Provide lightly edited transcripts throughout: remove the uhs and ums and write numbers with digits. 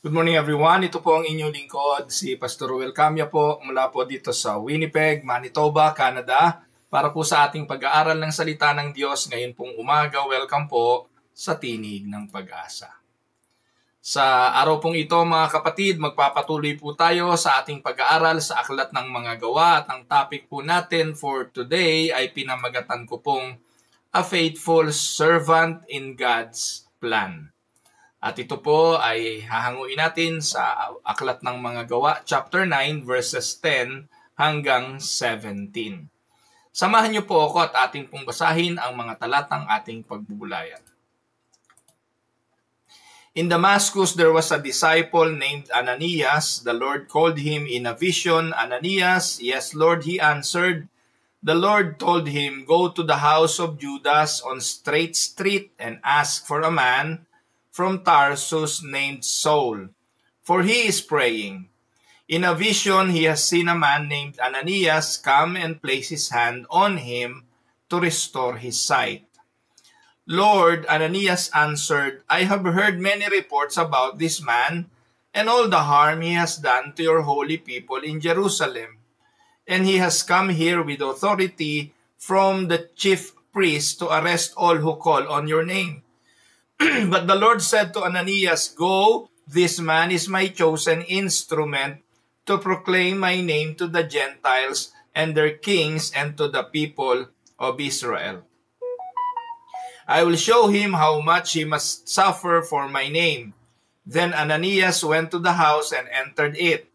Good morning everyone. Ito po ang inyong lingkod, si Pastor Ruel Camya po mula po dito sa Winnipeg, Manitoba, Canada para po sa ating pag-aaral ng salita ng Diyos ngayon pong umaga. Welcome po sa Tinig ng Pag-asa. Sa araw pong ito mga kapatid, magpapatuloy po tayo sa ating pag-aaral sa Aklat ng Mga Gawa at ang topic po natin for today ay pinamagatan ko pong A Faithful Servant in God's Plan. At ito po ay hahanguin natin sa Aklat ng Mga Gawa, chapter 9, verses 10 hanggang 17. Samahan niyo po ako at ating pong basahin ang mga talatang ating pagbubulayan. In Damascus, there was a disciple named Ananias. The Lord called him in a vision. Ananias, yes, Lord, he answered. The Lord told him, go to the house of Judas on Straight Street and ask for a man from Tarsus named Saul, for he is praying. In a vision, he has seen a man named Ananias come and place his hand on him to restore his sight. Lord, Ananias answered, I have heard many reports about this man and all the harm he has done to your holy people in Jerusalem. And he has come here with authority from the chief priest to arrest all who call on your name. But the Lord said to Ananias, go, this man is my chosen instrument to proclaim my name to the Gentiles and their kings and to the people of Israel. I will show him how much he must suffer for my name. Then Ananias went to the house and entered it.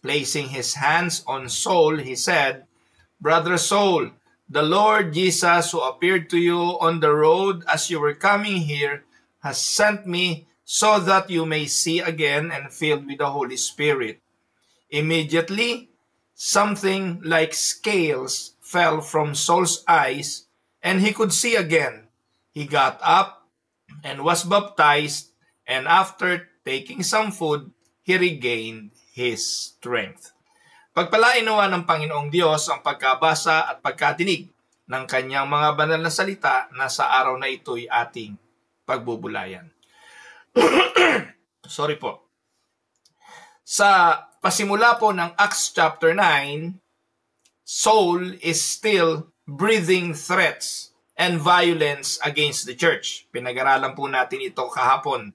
Placing his hands on Saul, he said, Brother Saul, the Lord Jesus who appeared to you on the road as you were coming here has sent me so that you may see again and filled with the Holy Spirit. Immediately, something like scales fell from Saul's eyes, and he could see again. He got up and was baptized, and after taking some food, he regained his strength. Pagpalain nawa ng Panginoong Diyos ang pagkabasa at pagkadinig ng kanyang mga banal na salita na sa araw na ito'y ating pagbubulayan. Sorry po. Sa pasimula po ng Acts chapter 9, Saul is still breathing threats and violence against the church. Pinag-aralan po natin ito kahapon.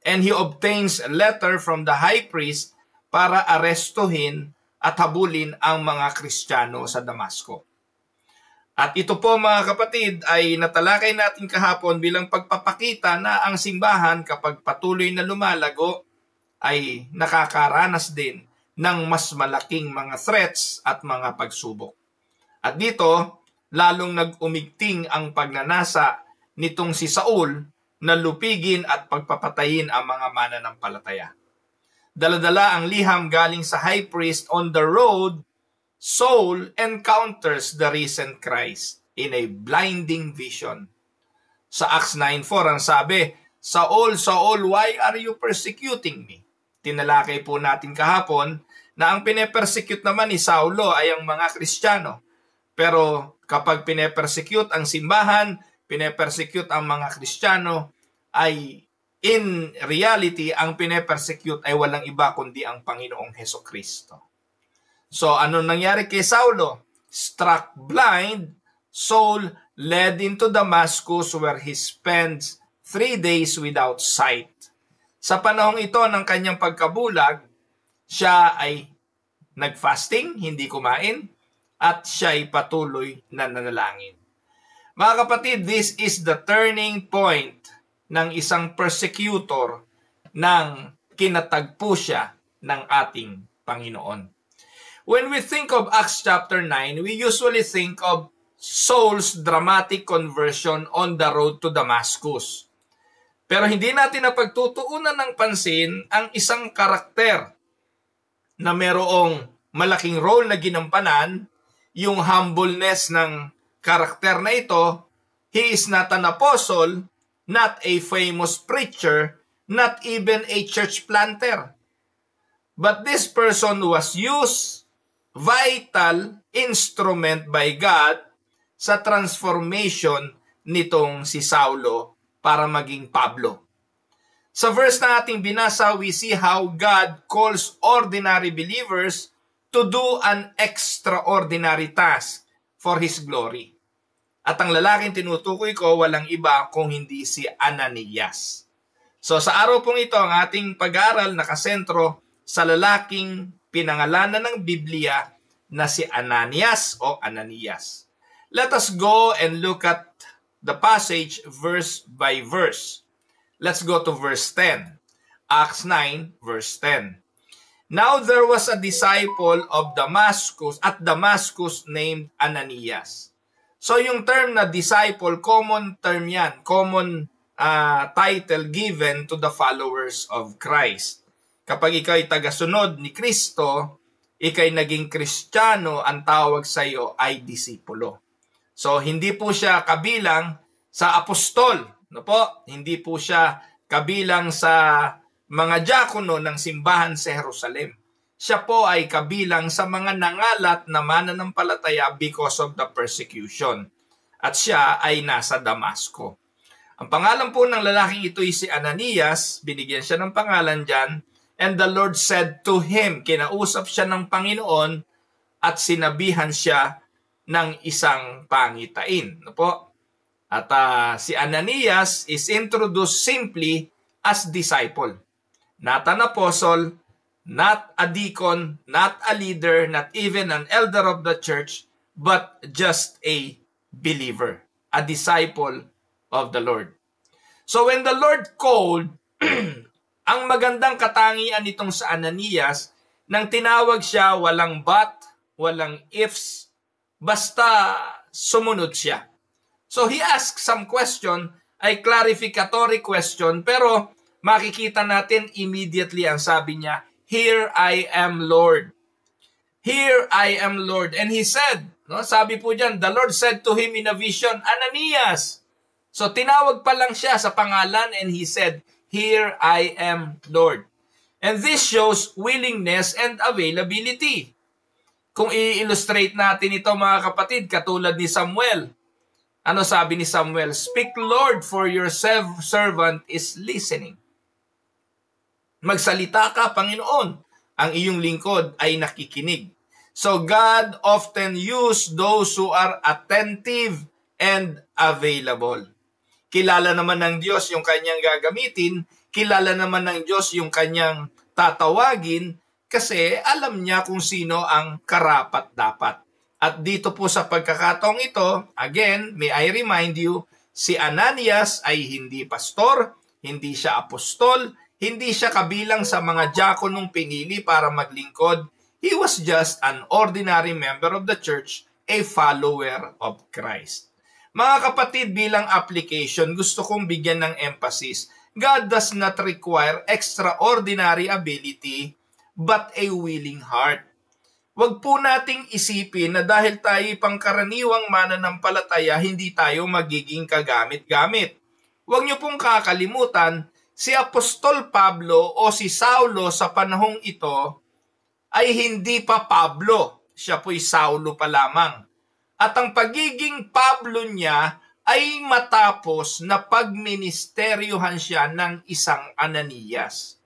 And he obtains a letter from the high priest para arestuhin at habulin ang mga Kristiyano sa Damasco. At ito po mga kapatid ay natalakay natin kahapon bilang pagpapakita na ang simbahan kapag patuloy na lumalago ay nakakaranas din ng mas malaking mga threats at mga pagsubok. At dito, lalong nag-umigting ang pagnanasa nitong si Saul na lupigin at pagpapatayin ang mga mananampalataya. Dala-dala ang liham galing sa high priest on the road. Saul encounters the risen Christ in a blinding vision. Sa Acts 9:4 ang sabi, Saul, Saul, why are you persecuting me? Tinalakay po natin kahapon na ang pinepersecute naman ni Saulo ay ang mga Kristiyano. Pero kapag pinepersecute ang simbahan, pinepersecute ang mga Kristiyano, ay in reality, ang pinepersecute ay walang iba kundi ang Panginoong Hesukristo. So, ano nangyari kay Saulo? Struck blind, Saul led into Damascus where he spends 3 days without sight. Sa panahong ito ng kanyang pagkabulag, siya ay nag-fasting, hindi kumain, at siya ay patuloy na nanalangin. Mga kapatid, this is the turning point ng isang persecutor nang kinatagpo siya ng ating Panginoon. When we think of Acts chapter 9, we usually think of Saul's dramatic conversion on the road to Damascus. Pero hindi natin napagtutuunan ng pansin ang isang karakter na merong malaking role na ginampanan, yung humbleness ng karakter na ito. He is not an apostle, not a famous preacher, not even a church planter. But this person was used vital instrument by God sa transformation nitong si Saulo para maging Pablo. Sa verse na ating binasa, we see how God calls ordinary believers to do an extraordinary task for His glory. At ang lalaking tinutukoy ko, walang iba kung hindi si Ananias. So sa araw pong ito, ang ating pag-aaral nakasentro sa lalaking pinangalanan ng Biblia na si Ananias o Ananias. Let us go and look at the passage verse by verse. Let's go to verse 10. Acts 9, verse 10. Now there was a disciple of Damascus named Ananias. So yung term na disciple, common term yan, common title given to the followers of Christ. Kapag ikaw ay tagasunod ni Kristo, ikay naging Kristiyano, ang tawag sa iyo ay disipulo. So hindi po siya kabilang sa apostol, no po? Hindi po siya kabilang sa mga diakono ng simbahan sa Jerusalem. Siya po ay kabilang sa mga nangalat na mananampalataya because of the persecution. At siya ay nasa Damasco. Ang pangalan po ng lalaking ito ay si Ananias, binigyan siya ng pangalan dyan, and the Lord said to him, kinausap siya ng Panginoon at sinabihan siya ng isang pangitain. No po? At si Ananias is introduced simply as disciple. Not an apostle, not a deacon, not a leader, not even an elder of the church, but just a believer, a disciple of the Lord. So when the Lord called, ang magandang katangian nitong sa Ananias, nang tinawag siya, walang but, walang ifs, basta sumunod siya. So he asked some question, ay clarificatory question, pero makikita natin immediately ang sabi niya, "Here I am, Lord." Here I am, Lord. And he said, no, sabi po diyan, the Lord said to him in a vision, Ananias. So tinawag pa lang siya sa pangalan and he said, "Here I am, Lord." And this shows willingness and availability. Kung i-illustrate natin ito mga kapatid, katulad ni Samuel. Ano sabi ni Samuel? "Speak, Lord, for your servant is listening." Magsalita ka, Panginoon. Ang iyong lingkod ay nakikinig. So God often use those who are attentive and available. Kilala naman ng Diyos yung kanyang gagamitin, kilala naman ng Diyos yung kanyang tatawagin, kasi alam niya kung sino ang karapat-dapat. At dito po sa pagkakataong ito, again, may I remind you, si Ananias ay hindi pastor, hindi siya apostol, hindi siya kabilang sa mga diakonong pinili para maglingkod. He was just an ordinary member of the church, a follower of Christ. Mga kapatid, bilang application, gusto kong bigyan ng emphasis. God does not require extraordinary ability, but a willing heart. Huwag po nating isipin na dahil tayo pangkaraniwang mananampalataya, hindi tayo magiging kagamit-gamit. Huwag niyo pong kakalimutan, si Apostol Pablo o si Saulo sa panahong ito ay hindi pa Pablo. Siya po'y Saulo pa lamang. At ang pagiging Pablo niya ay matapos na pagministeryohan siya ng isang Ananias.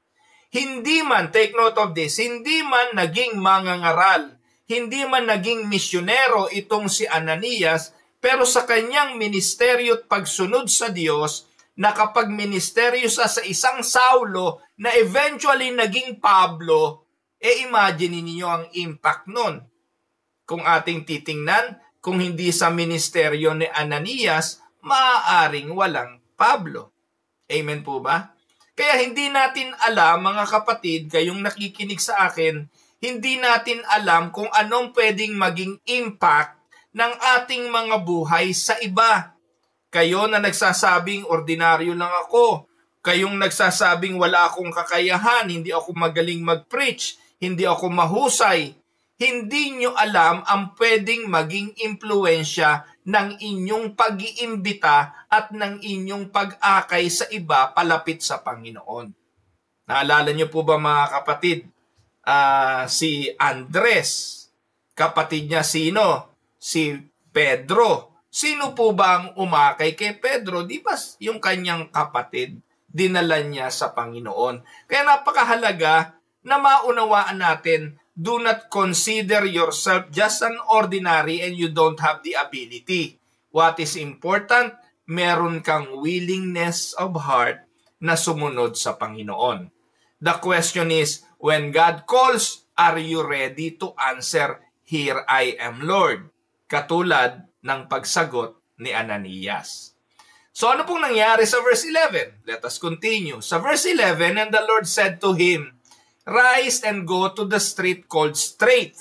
Hindi man, take note of this, hindi man naging mangangaral, hindi man naging misyonero itong si Ananias, pero sa kanyang ministeryo at pagsunod sa Diyos, nakapag-ministeryo sa isang Saulo na eventually naging Pablo, imagine niyo ang impact nun. Kung ating titingnan, kung hindi sa ministeryo ni Ananias, maaaring walang Pablo. Amen po ba? Kaya hindi natin alam, mga kapatid, kayong nakikinig sa akin, hindi natin alam kung anong pwedeng maging impact ng ating mga buhay sa iba. Kayo na nagsasabing ordinaryo lang ako, kayong nagsasabing wala akong kakayahan, hindi ako magaling mag-preach, hindi ako mahusay, hindi nyo alam ang pwedeng maging impluensya ng inyong pag-iimbita at ng inyong pag-akay sa iba palapit sa Panginoon. Naalala nyo po ba mga kapatid, si Andres, kapatid niya sino? Si Pedro. Sino po ba ang umakay kay Pedro? Di ba yung kanyang kapatid? dinala niya sa Panginoon. Kaya napakahalaga na maunawaan natin, do not consider yourself just an ordinary and you don't have the ability. What is important, meron kang willingness of heart na sumunod sa Panginoon. The question is, when God calls, are you ready to answer, "Here I am, Lord"? Katulad ng pagsagot ni Ananias. So ano pong nangyari sa verse 11? Let us continue. Sa verse 11, and the Lord said to him, "Rise and go to the street called Straight,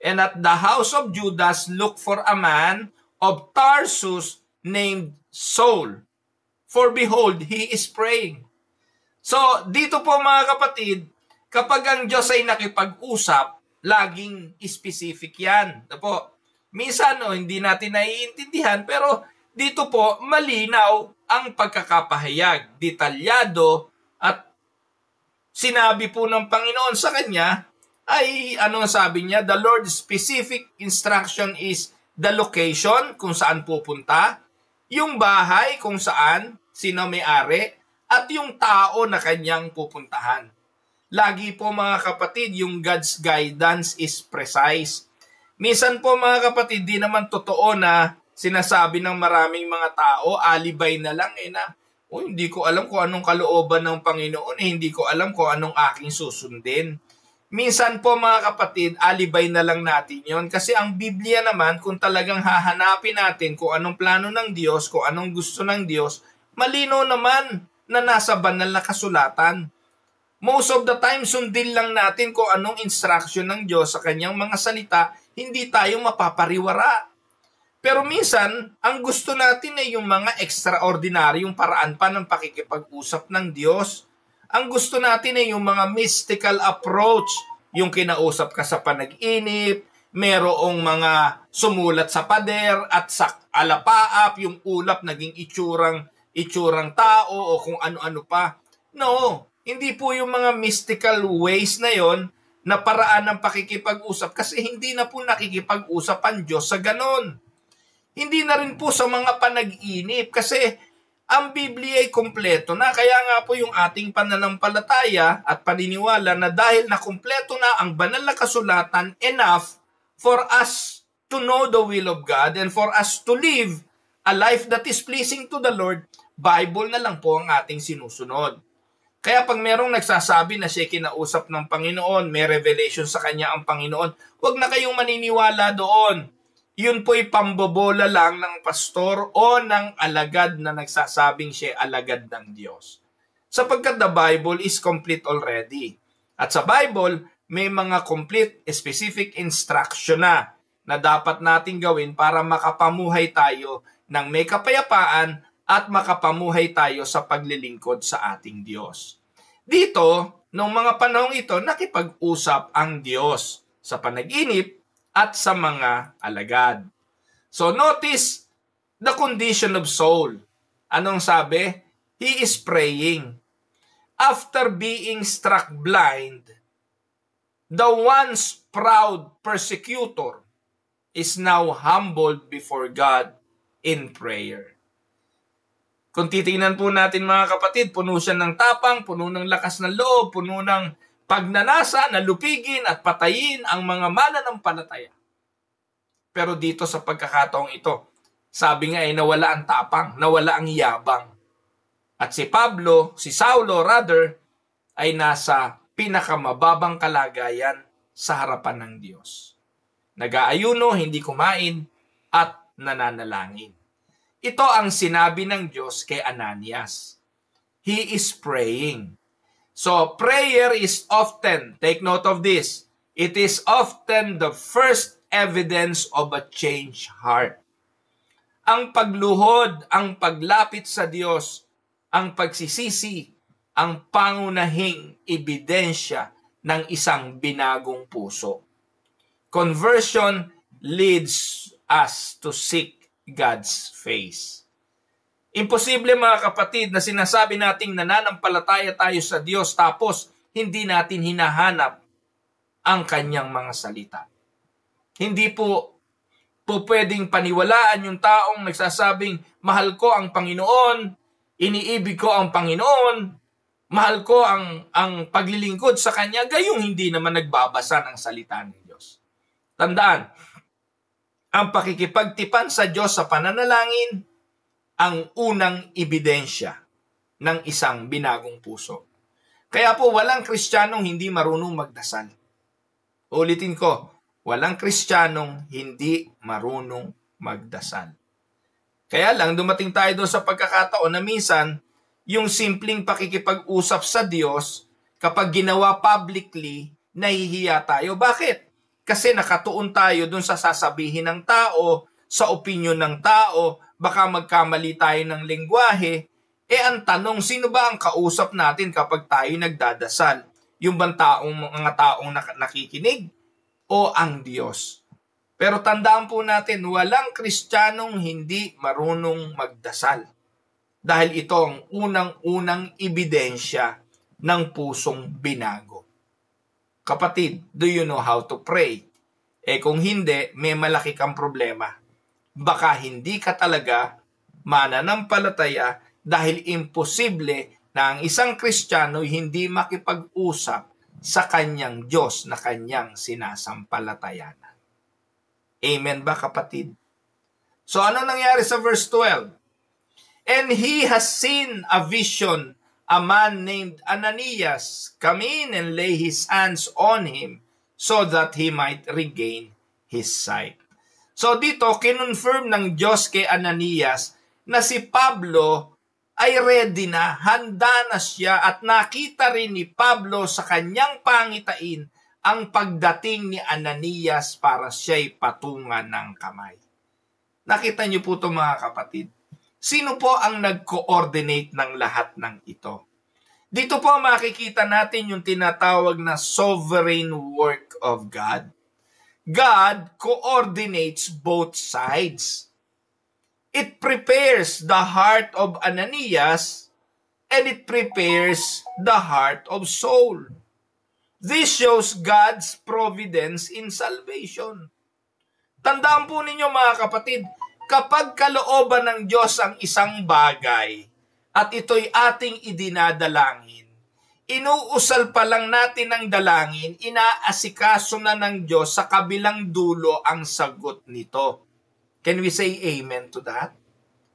and at the house of Judas look for a man of Tarsus named Saul. For behold, he is praying." So, dito po mga kapatid, kapag ang Diyos ay nakipag-usap, laging specific yan. Po, minsan hindi natin naiintindihan, pero dito po malinaw ang pagkakapahayag, detalyado, at sinabi po ng Panginoon sa kanya ay ano sabi niya? The Lord's specific instruction is the location kung saan pupunta, yung bahay kung saan, sino may-ari, at yung tao na kanyang pupuntahan. Lagi po mga kapatid, yung God's guidance is precise. Minsan po mga kapatid, di naman totoo na sinasabi ng maraming mga tao, alibay na lang na, hindi ko alam kung anong kalooban ng Panginoon, hindi ko alam kung anong aking susundin. Minsan po mga kapatid, alibay na lang natin yon. Kasi ang Biblia naman, kung talagang hahanapin natin kung anong plano ng Diyos, kung anong gusto ng Diyos, malino naman na nasa banal na kasulatan. Most of the time, sundin lang natin kung anong instruction ng Diyos sa kanyang mga salita, hindi tayo mapapariwara. Pero minsan, ang gusto natin ay yung mga extraordinaryong paraan pa ng pakikipag-usap ng Diyos. Ang gusto natin ay yung mga mystical approach, yung kinausap ka sa panag-inip, merong mga sumulat sa pader at sa alapaap, yung ulap naging itsurang tao o kung ano-ano pa. No, hindi po yung mga mystical ways na yon na paraan ng pakikipag-usap kasi hindi na po nakikipag-usap ang Diyos sa ganon. Hindi na rin po sa mga panag-inip kasi ang Biblia ay kompleto na. Kaya nga po yung ating pananampalataya at paniniwala na dahil na kompleto na ang banal na kasulatan, enough for us to know the will of God and for us to live a life that is pleasing to the Lord, Bible na lang po ang ating sinusunod. Kaya pag merong nagsasabi na siya kinausap ng Panginoon, may revelation sa kanya ang Panginoon, huwag na kayong maniniwala doon. Yun po'y pambobola lang ng pastor o ng alagad na nagsasabing siya alagad ng Diyos. Sapagkat the Bible is complete already. At sa Bible, may mga complete, specific instruction na dapat natin gawin para makapamuhay tayo ng may kapayapaan at makapamuhay tayo sa paglilingkod sa ating Diyos. Dito, noong mga panahong ito, nakipag-usap ang Diyos sa panaginip at sa mga alagad. So notice the condition of Saul. Anong sabi? He is praying. After being struck blind, the once proud persecutor is now humbled before God in prayer. Kung titingnan po natin mga kapatid, puno siya ng tapang, puno ng lakas ng loob, puno ng pagnanasa na lupigin at patayin ang mga mananampalataya. Pero dito sa pagkakataong ito, sabi nga ay nawala ang tapang, nawala ang yabang. At si Saulo rather, ay nasa pinakamababang kalagayan sa harapan ng Diyos. Nag-aayuno, hindi kumain, at nananalangin. Ito ang sinabi ng Diyos kay Ananias. He is praying. So, prayer is often, take note of this, it is often the first evidence of a changed heart. Ang pagluhod, ang paglapit sa Diyos, ang pagsisisi, ang pangunahing ebidensya ng isang binagong puso. Conversion leads us to seek God's face. Imposible mga kapatid na sinasabi nating nananampalataya tayo sa Diyos tapos hindi natin hinahanap ang kanyang mga salita. Hindi po pwedeng paniwalaan yung taong nagsasabing mahal ko ang Panginoon, iniibig ko ang Panginoon, mahal ko ang paglilingkod sa Kanya, gayong hindi naman nagbabasa ng salita ng Diyos. Tandaan, ang pakikipagtipan sa Diyos sa pananalangin, ang unang ebidensya ng isang binagong puso. Kaya po, walang Kristiyanong hindi marunong magdasal. Ulitin ko, walang Kristiyanong hindi marunong magdasal. Kaya lang, dumating tayo doon sa pagkakataon na minsan, yung simpleng pakikipag-usap sa Diyos, kapag ginawa publicly, nahihiya tayo. Bakit? Kasi nakatuon tayo doon sa sasabihin ng tao, sa opinion ng tao, baka magkamali tayo ng lengguwahe. Ang tanong, sino ba ang kausap natin kapag tayo nagdadasal? Yung bang mga taong nakikinig? O ang Diyos? Pero tandaan po natin, walang Kristiyanong hindi marunong magdasal. Dahil ito ang unang-unang ebidensya ng pusong binago. Kapatid, do you know how to pray? Kung hindi, may malaki kang problema. Baka hindi ka talaga mananampalataya dahil imposible na ang isang Kristiyano hindi makipag-usap sa kanyang Diyos na kanyang sinasampalatayanan. Amen ba, kapatid? So ano nangyari sa verse 12? And he has seen a vision, a man named Ananias come in and lay his hands on him so that he might regain his sight. So dito, kinonfirm ng Diyos kay Ananias na si Pablo ay ready na, handa na siya at nakita rin ni Pablo sa kanyang pangitain ang pagdating ni Ananias para siya'y patungan ng kamay. Nakita niyo po ito, mga kapatid. Sino po ang nag-coordinate ng lahat ng ito? Dito po makikita natin yung tinatawag na sovereign work of God. God coordinates both sides. It prepares the heart of Ananias and it prepares the heart of Saul. This shows God's providence in salvation. Tandaan po ninyo, mga kapatid, kapag kalooban ng Diyos ang isang bagay at ito'y ating idinadalangin, inuusal pa lang natin ng dalangin, inaasikaso na ng Diyos sa kabilang dulo ang sagot nito. Can we say amen to that?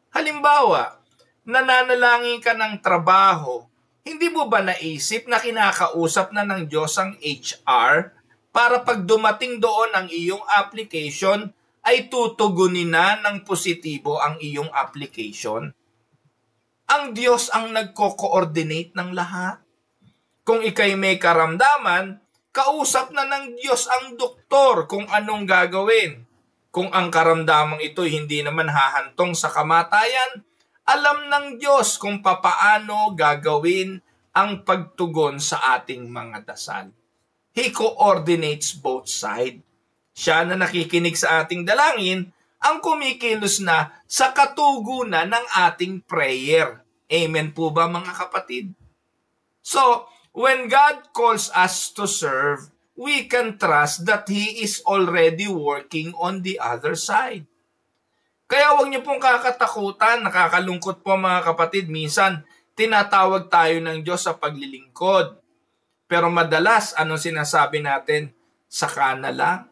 Halimbawa, nananalangin ka ng trabaho, hindi mo ba naisip na kinakausap na ng Diyos ang HR para pag dumating doon ang iyong application, ay tutugunin na ng positibo ang iyong application? Ang Diyos ang nagko-coordinate ng lahat. Kung ikay may karamdaman, kausap na ng Diyos ang doktor kung anong gagawin. Kung ang karamdamang ito hindi naman hahantong sa kamatayan, alam ng Diyos kung papaano gagawin ang pagtugon sa ating mga dasal. He coordinates both sides. Siya na nakikinig sa ating dalangin, ang kumikilos na sa katugunan ng ating prayer. Amen po ba, mga kapatid? So, when God calls us to serve, we can trust that He is already working on the other side. Kaya huwag niyo pong kakatakutan, nakakalungkot po, mga kapatid. Minsan, tinatawag tayo ng Diyos sa paglilingkod. Pero madalas, anong sinasabi natin? Saka na lang.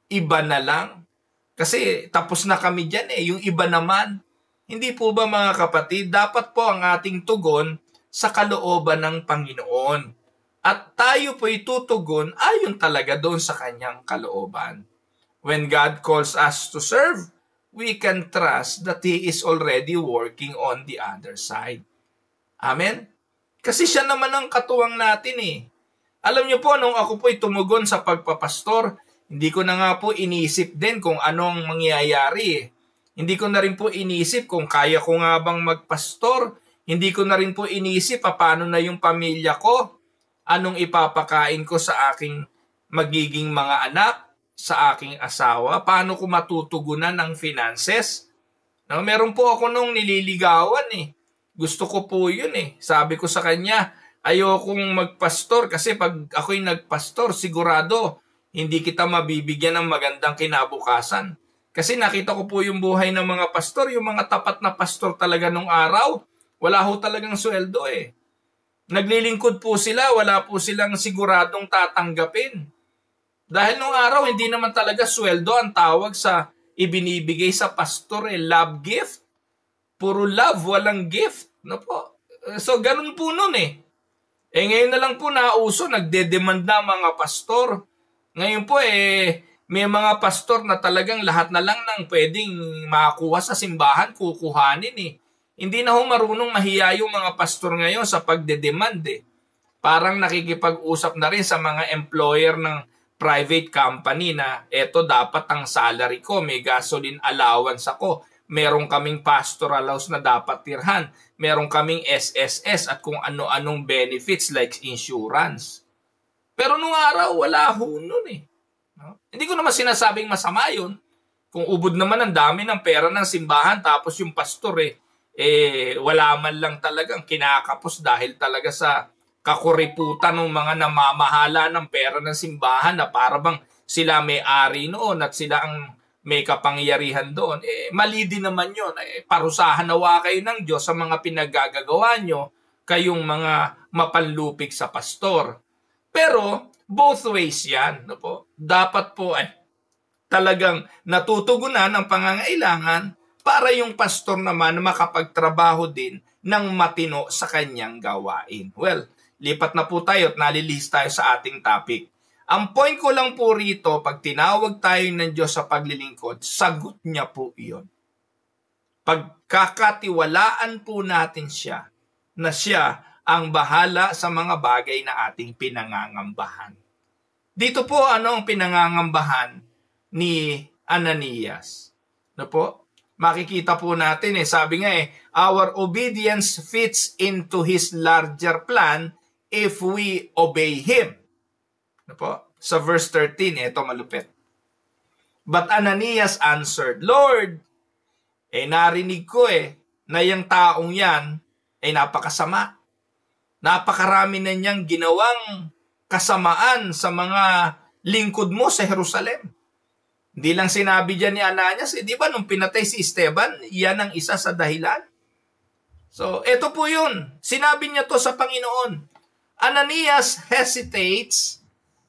Iba na lang. Kasi tapos na kami dyan yung iba naman. Hindi po ba, mga kapatid, dapat po ang ating tugon sa kalooban ng Panginoon. At tayo po'y tutugon ayon talaga doon sa kanyang kalooban. When God calls us to serve, we can trust that He is already working on the other side. Amen? Kasi siya naman ang katuwang natin Alam niyo po, nung ako po'y tumugon sa pagpapastor, hindi ko na nga po iniisip din kung anong mangyayari. Hindi ko na rin po iniisip kung kaya ko nga bang magpastor. Hindi ko na rin po iniisip paano na yung pamilya ko. Anong ipapakain ko sa aking magiging mga anak, sa aking asawa. Paano ko matutugunan ng finances. Meron po ako nung nililigawan Gusto ko po yun Sabi ko sa kanya, ayokong magpastor kasi pag ako'y nagpastor, sigurado hindi kita mabibigyan ng magandang kinabukasan. Kasi nakita ko po yung buhay ng mga pastor, yung mga tapat na pastor talaga nung araw, Wala ho talagang sweldo eh. Naglilingkod po sila, wala po silang siguradong tatanggapin. Dahil nung araw, hindi naman talaga sweldo ang tawag sa ibinibigay sa pastor eh. Love gift. Puro love, walang gift. No po? So, ganun po nun eh. Ngayon na lang po nauso, nagde-demand na mga pastor. Ngayon po may mga pastor na talagang lahat na lang ng pwedeng makakuha sa simbahan, kukuhanin eh. Hindi na ho marunong mahiya yung mga pastor ngayon sa pagde-demand eh. Parang nakikipag-usap na rin sa mga employer ng private company na eto dapat ang salary ko, may gasoline allowance ako, meron kaming pastoral house na dapat tirhan, meron kaming SSS at kung ano-anong benefits like insurance. Pero nung araw, wala ho nun eh. No? Hindi ko naman sinasabing masama yun. Kung ubod naman ang dami ng pera ng simbahan tapos yung pastor wala man lang talagang kinakapos dahil talaga sa kakuriputan ng mga namamahala ng pera ng simbahan na para bang sila may-ari noon at sila ang may kapangyarihan doon. Mali din naman yun. Parusahan nawa kayo ng Diyos sa mga pinagagagawa nyo, kayong mga mapanlupig sa pastor. Pero both ways yan. No po? Dapat po talagang natutugunan ang pangangailangan para yung pastor naman makapagtrabaho din ng matino sa kanyang gawain. Well, lipat na po tayo at nalilis tayo sa ating topic. Ang point ko lang po rito, pag tinawag tayo ng Diyos sa paglilingkod, sagot niya po iyon. Pagkakatiwalaan po natin siya, na siya ang bahala sa mga bagay na ating pinangangambahan. Dito po ano ang pinangangambahan ni Ananias? No po? Makikita po natin sabi nga our obedience fits into His larger plan if we obey Him. Ano po? Sa verse 13, ito malupit. But Ananias answered, Lord, narinig ko na yung taong yan ay napakasama. Napakarami na niyang ginawang kasamaan sa mga lingkod mo sa Jerusalem. Hindi lang sinabi dyan ni Ananias, di ba nung pinatay si Esteban, yan ang isa sa dahilan. So, ito po yun. Sinabi niya to sa Panginoon. Ananias hesitates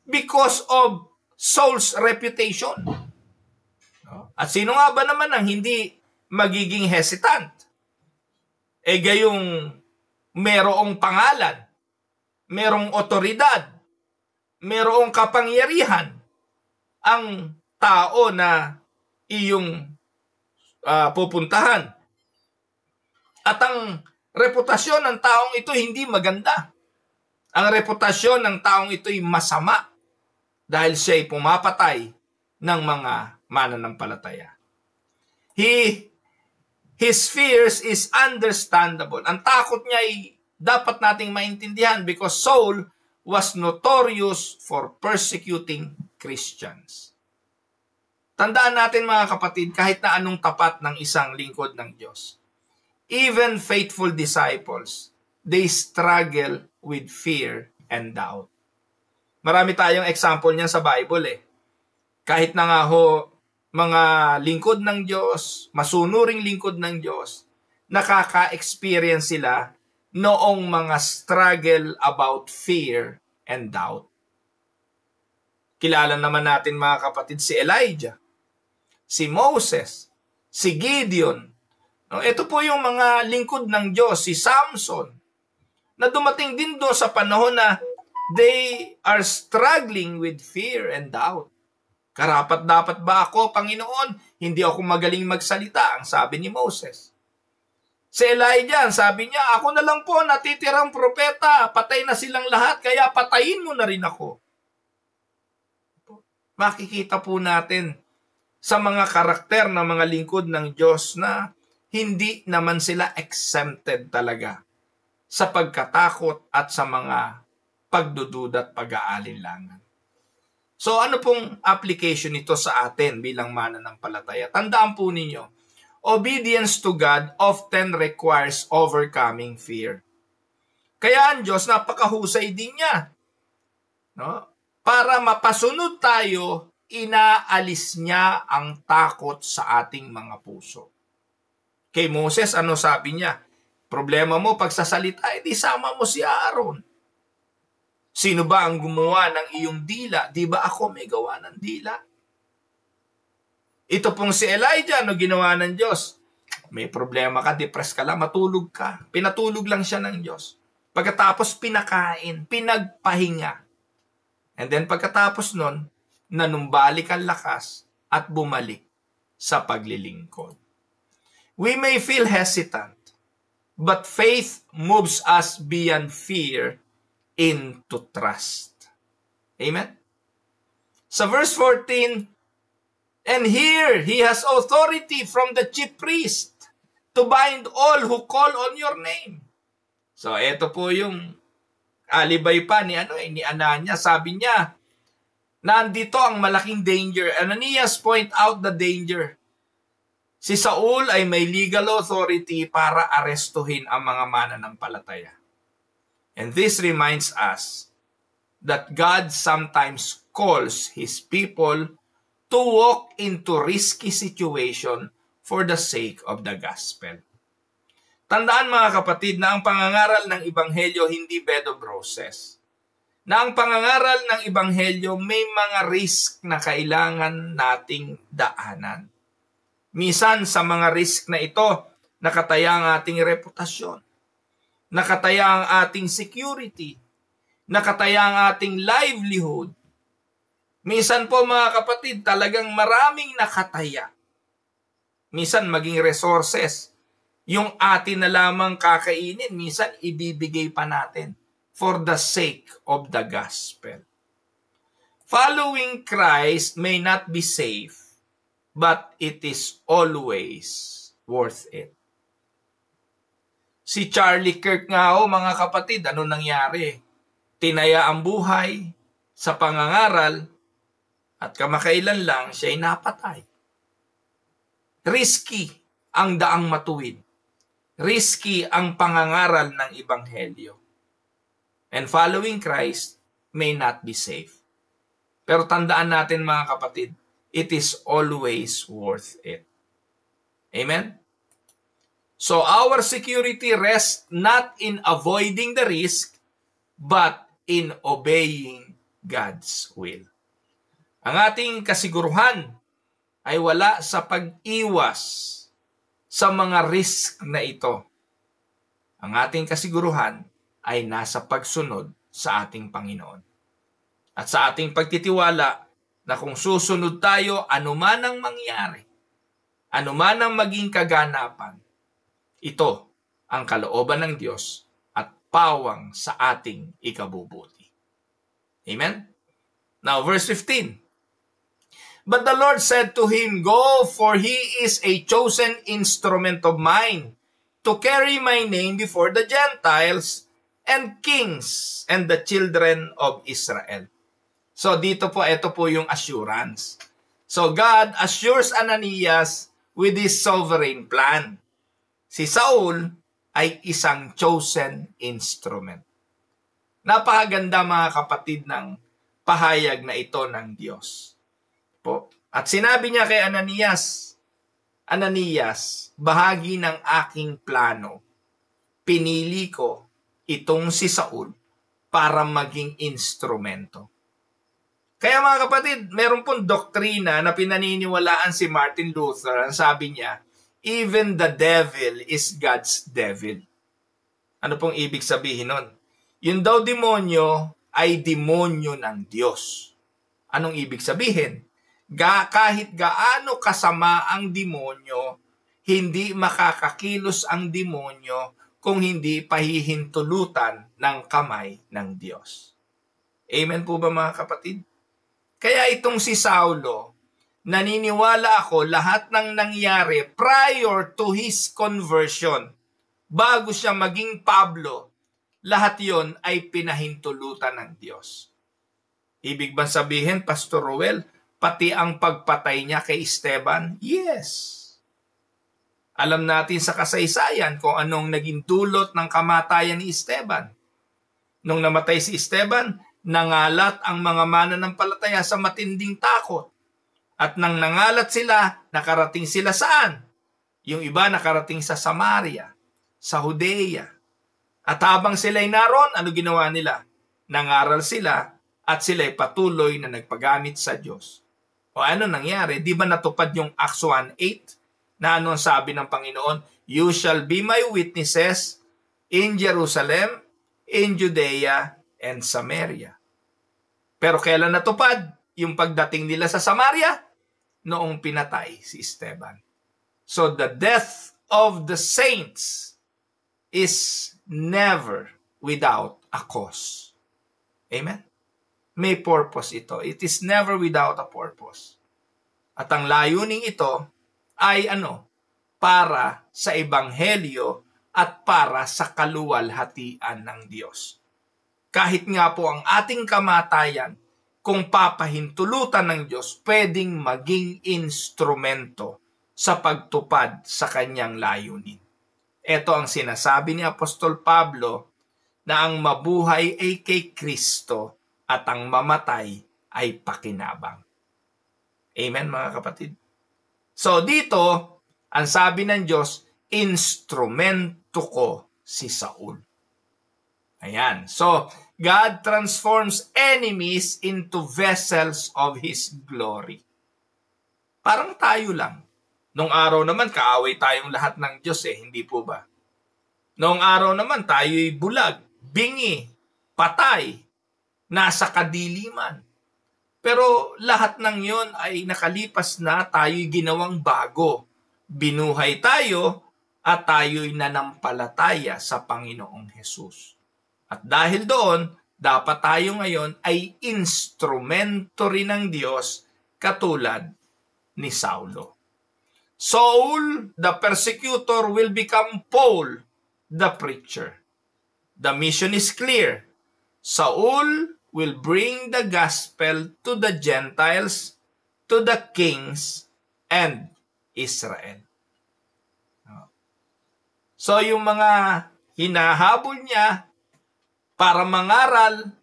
because of Saul's reputation. At sino nga ba naman ang hindi magiging hesitant? Gayong merong pangalan, merong otoridad, merong kapangyarihan, ang tao na iyong pupuntahan. At ang reputasyon ng taong ito hindi maganda. Ang reputasyon ng taong ito ay masama dahil siya ay pumapatay ng mga mananampalataya. His fears is understandable. Ang takot niya ay dapat nating maintindihan because Saul was notorious for persecuting Christians. Tandaan natin mga kapatid, kahit na anong tapat ng isang lingkod ng Diyos, even faithful disciples, they struggle with fear and doubt. Marami tayong example niyan sa Bible Kahit na nga ho, mga lingkod ng Diyos, masunuring lingkod ng Diyos, nakaka-experience sila noong mga struggle about fear and doubt. Kilala naman natin mga kapatid si Elijah, si Moses, si Gideon. Ito po yung mga lingkod ng Diyos, si Samson, na dumating din doon sa panahon na they are struggling with fear and doubt. Karapat-dapat ba ako, Panginoon? Hindi ako magaling magsalita, ang sabi ni Moses. Si Elijah, sabi niya, ako na lang po natitirang propeta, patay na silang lahat, kaya patayin mo na rin ako. Makikita po natin sa mga karakter ng mga lingkod ng Diyos na hindi naman sila exempted talaga sa pagkatakot at sa mga pagdududa at pag-aalinlangan. So ano pong application nito sa atin bilang mananampalataya? Tandaan po ninyo, obedience to God often requires overcoming fear. Kaya ang Diyos, napakahusay din niya. No? Para mapasunod tayo, inaalis niya ang takot sa ating mga puso. Kay Moses, ano sabi niya? Problema mo pagsasalita, di sama mo si Aaron. Sino ba ang gumawa ng iyong dila? Di ba ako may gawa ng dila? Ito pong si Elijah, ginawa ng Diyos? May problema ka, depressed ka lang, matulog ka. Pinatulog lang siya ng Diyos. Pagkatapos pinakain, pinagpahinga. And then pagkatapos nun, nanumbalik ang lakas at bumalik sa paglilingkod. We may feel hesitant, but faith moves us beyond fear into trust. Amen? Sa verse 14, and here he has authority from the chief priest to bind all who call on your name. So, ito po yung alibay pa ni Ananias. Sabi niya, nandito ang malaking danger. Ananias point out the danger. Si Saul ay may legal authority para arestuhin ang mga mananampalataya. And this reminds us that God sometimes calls His people to walk into risky situation for the sake of the gospel. Tandaan mga kapatid na ang pangangaral ng Ebanghelyo hindi bed of roses. Na ang pangangaral ng Ebanghelyo may mga risk na kailangan nating daanan. Minsan sa mga risk na ito, nakataya ang ating reputasyon, nakataya ang ating security, nakataya ang ating livelihood. Minsan po mga kapatid, talagang maraming nakataya. Minsan maging resources, yung atin na lamang kakainin, minsan ibibigay pa natin for the sake of the gospel. Following Christ may not be safe, but it is always worth it. Si Charlie Kirk nga mga kapatid, ano nangyari? Tinaya ang buhay sa pangangaral at kamakailan lang siya'y napatay. Risky ang daang matuwid. Risky ang pangangaral ng Ebanghelyo. And following Christ may not be safe. Pero tandaan natin mga kapatid, it is always worth it. Amen? So our security rests not in avoiding the risk, but in obeying God's will. Ang ating kasiguruhan ay wala sa pag-iwas sa mga risk na ito. Ang ating kasiguruhan ay nasa pagsunod sa ating Panginoon. At sa ating pagtitiwala na kung susunod tayo, anuman ang mangyari, anuman ang maging kaganapan, ito ang kalooban ng Diyos at pawang sa ating ikabubuti. Amen? Now, verse 15. But the Lord said to him, Go, for he is a chosen instrument of mine to carry my name before the Gentiles and kings and the children of Israel. So dito po, ito po yung assurance. So God assures Ananias with His sovereign plan. Si Saul ay isang chosen instrument. Napakaganda mga kapatid ng pahayag na ito ng Diyos. Po. At sinabi niya kay Ananias, Ananias, bahagi ng aking plano. Pinili ko itong si Saul para maging instrumento. Kaya mga kapatid, meron pong doktrina na pinaniniwalaan si Martin Luther. Ang sabi niya, even the devil is God's devil. Ano pong ibig sabihin nun? Yun daw demonyo ay demonyo ng Diyos. Anong ibig sabihin? Kahit gaano kasama ang demonyo, hindi makakakilos ang demonyo kung hindi pahihintulutan ng kamay ng Diyos. Amen po ba mga kapatid? Kaya itong si Saulo, naniniwala ako lahat ng nangyari prior to his conversion, bago siya maging Pablo, lahat yon ay pinahintulutan ng Diyos. Ibig ba sabihin, Pastor Ruel, pati ang pagpatay niya kay Esteban? Yes. Alam natin sa kasaysayan kung anong naging dulot ng kamatayan ni Esteban. Nung namatay si Esteban, nangalat ang mga mananampalataya sa matinding takot. At nang nangalat sila, nakarating sila saan? Yung iba nakarating sa Samaria. sa Judea. At habang sila'y naroon, ano ginawa nila? Nangaral sila at sila'y patuloy na nagpagamit sa Diyos. O ano nangyari? Di ba natupad yung Acts 1:8 na ano ang sabi ng Panginoon? You shall be my witnesses in Jerusalem, in Judea, and Samaria. Pero kailan natupad yung pagdating nila sa Samaria? Noong pinatay si Esteban. So the death of the saints is never without a cause. Amen? May purpose ito. It is never without a purpose. At ang layuning ito ay para sa ebanghelyo at para sa kaluwalhatian ng Diyos. Kahit nga po ang ating kamatayan, kung papahintulutan ng Diyos, pwedeng maging instrumento sa pagtupad sa kanyang layunin. Ito ang sinasabi ni Apostol Pablo na ang mabuhay ay kay Kristo at ang mamatay ay pakinabang. Amen mga kapatid? So dito, ang sabi ng Diyos, instrumento ko si Saul. Ayan. So, God transforms enemies into vessels of His glory. Parang tayo lang. Noong araw naman, kaaway tayong lahat ng Diyos hindi po ba? Noong araw naman, tayo'y bulag, bingi, patay, nasa kadiliman. Pero lahat ng yon ay nakalipas na, tayo'y ginawang bago. Binuhay tayo at tayo'y nanampalataya sa Panginoong Hesus. At dahil doon, dapat tayo ngayon ay instrumento rin ng Diyos katulad ni Saulo. Saul, the persecutor, will become Paul, the preacher. The mission is clear. Saul will bring the gospel to the Gentiles, to the kings, and Israel. So yung mga hinahabol niya para mangaral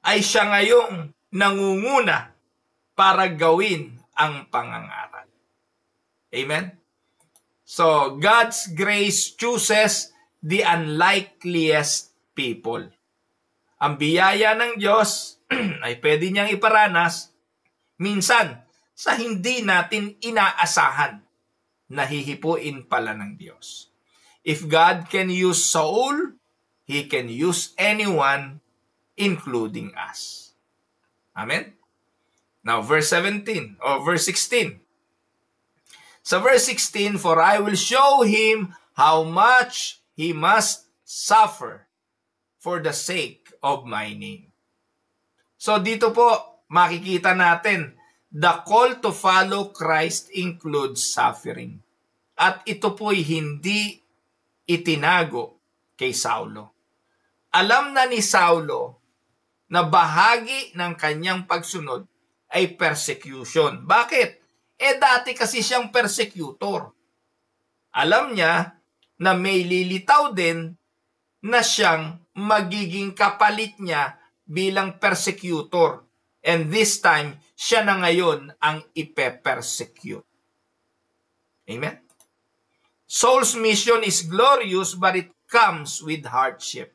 ay siya ngayong nangunguna para gawin ang pangangaral. Amen? So, God's grace chooses the unlikeliest people. Ang biyaya ng Diyos ay pwede niyang iparanas minsan sa hindi natin inaasahan. Nahihipuin pala ng Diyos. If God can use Saul, He can use anyone, including us. Amen? Now, verse 17 or verse 16. Sa verse 16, for I will show him how much he must suffer for the sake of my name. So dito po, makikita natin, the call to follow Christ includes suffering. At ito po'y hindi itinago kay Saulo. Alam na ni Saulo na bahagi ng kanyang pagsunod ay persecution. Bakit? Dati kasi siyang persecutor. Alam niya na may lilitaw din na siyang magiging kapalit niya bilang persecutor. And this time, siya na ngayon ang ipe-persecute. Amen? Saul's mission is glorious but it comes with hardship.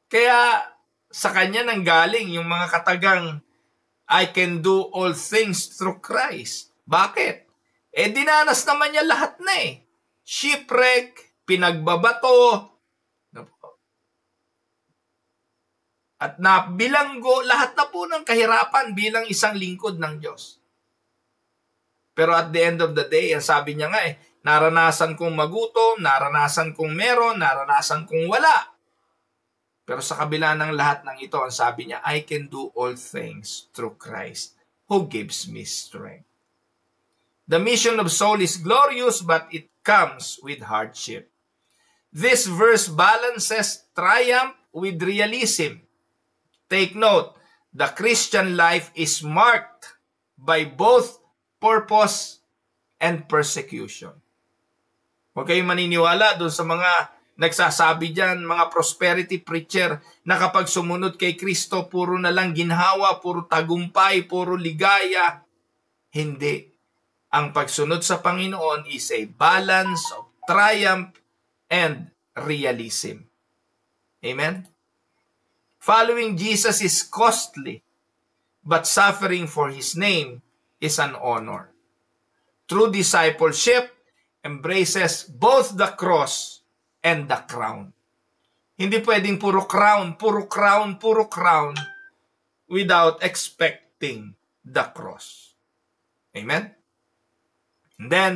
Kaya sa kanya nanggaling yung mga katagang I can do all things through Christ. Bakit? Dinanas naman niya lahat na Shipwreck, pinagbabato, at nabilanggo lahat na po ng kahirapan bilang isang lingkod ng Diyos. Pero at the end of the day, ang sabi niya nga naranasan kong magutom, naranasan kong meron, naranasan kong wala. Pero sa kabila ng lahat ng ito, ang sabi niya, I can do all things through Christ who gives me strength. The mission of Saul is glorious, but it comes with hardship. This verse balances triumph with realism. Take note, the Christian life is marked by both purpose and persecution. Huwag kayong maniniwala doon sa mga nagsasabi dyan, mga prosperity preacher, na kapag sumunod kay Kristo, puro na lang ginhawa, puro tagumpay, puro ligaya. Hindi. Ang pagsunod sa Panginoon is a balance of triumph and realism. Amen? Following Jesus is costly, but suffering for His name is an honor. True discipleship embraces both the cross and the crown. Hindi pwedeng puro crown, puro crown, puro crown without expecting the cross. Amen? And then,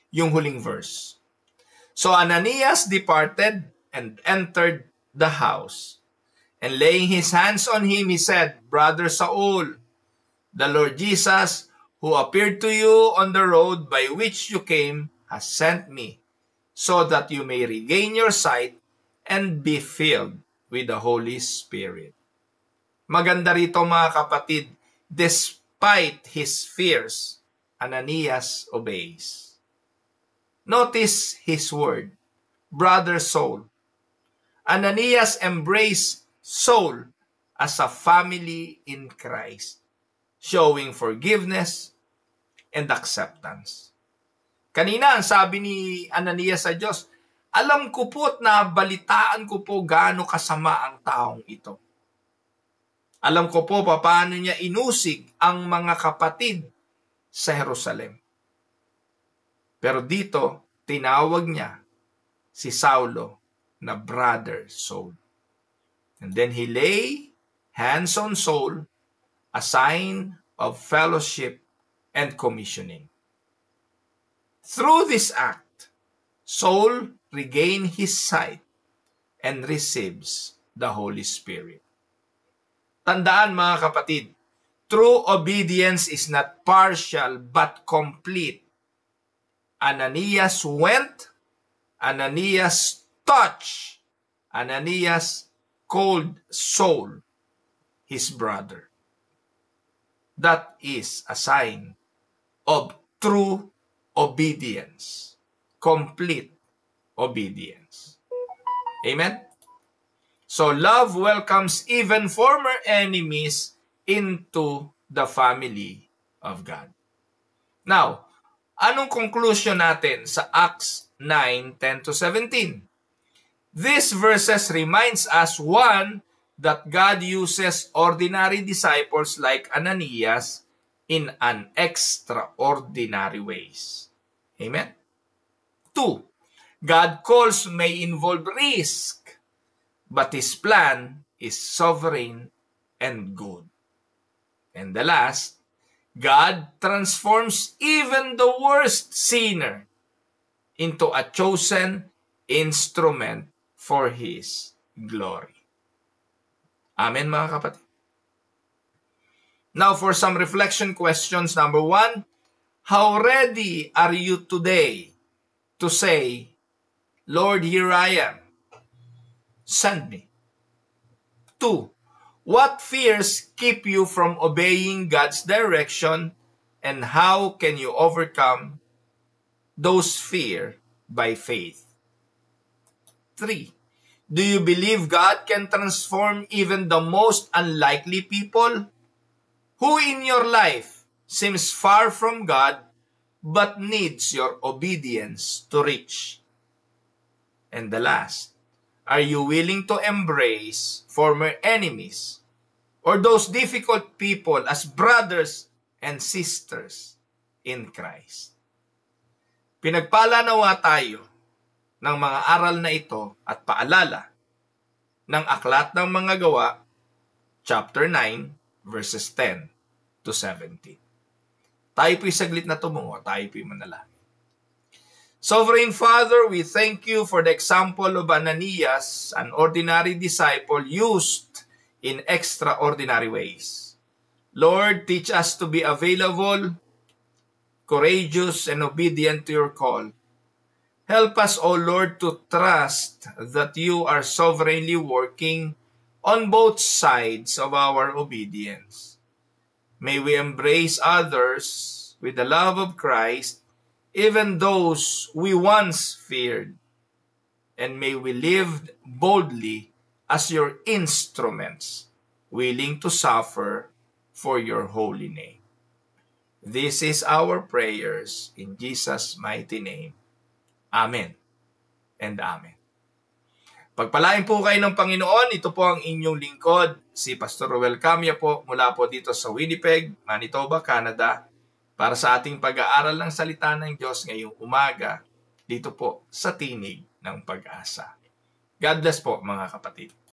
yung huling verse. So Ananias departed and entered the house. And laying his hands on him, he said, Brother Saul, the Lord Jesus, who appeared to you on the road by which you came, has sent me, so that you may regain your sight and be filled with the Holy Spirit. Maganda rito mga kapatid, despite his fears, Ananias obeys. Notice his word, Brother Saul. Ananias embraced Saul as a family in Christ, showing forgiveness and acceptance. Kanina, ang sabi ni Ananias sa Diyos, alam ko po't nabalitaan ko po gaano kasama ang taong ito. Alam ko po paano niya inusig ang mga kapatid sa Jerusalem. Pero dito, tinawag niya si Saulo na Brother Saul. And then he lay hands on Saul, a sign of fellowship and commissioning. Through this act, Saul regained his sight and receives the Holy Spirit. Tandaan mga kapatid, true obedience is not partial but complete. Ananias went, Ananias touched, Ananias called Saul his brother. That is a sign of true obedience, complete obedience. Amen? So love welcomes even former enemies into the family of God. Now, anong conclusion natin sa Acts 9:10-17? These verses reminds us, one, that God uses ordinary disciples like Ananias in an extraordinary ways. Amen? 2, God calls may involve risk, but His plan is sovereign and good. And the last, God transforms even the worst sinner into a chosen instrument for His glory. Amen mga kapatid. Now for some reflection questions. Number 1, how ready are you today to say, Lord, here I am. Send me. 2, what fears keep you from obeying God's direction, and how can you overcome those fears by faith? 3, do you believe God can transform even the most unlikely people? Who in your life seems far from God but needs your obedience to reach? And the last, are you willing to embrace former enemies or those difficult people as brothers and sisters in Christ? Pinagpala nawa tayo ng mga aral na ito at paalala ng Aklat ng Mga Gawa, chapter 9, verses 10-17. Tayo po'y saglit na tumungo, tayo po'y manalangin. Sovereign Father, we thank you for the example of Ananias, an ordinary disciple used in extraordinary ways. Lord, teach us to be available, courageous, and obedient to your call. Help us, O Lord, to trust that you are sovereignly working on both sides of our obedience. May we embrace others with the love of Christ, even those we once feared, and may we live boldly as your instruments, willing to suffer for your holy name. This is our prayers in Jesus' mighty name. Amen and Amen. Pagpalain po kayo ng Panginoon. Ito po ang inyong lingkod, si Pastor Roel Camia po, mula po dito sa Winnipeg, Manitoba, Canada, para sa ating pag-aaral ng salita ng Diyos ngayong umaga, dito po sa Tinig ng Pag-asa. God bless po mga kapatid.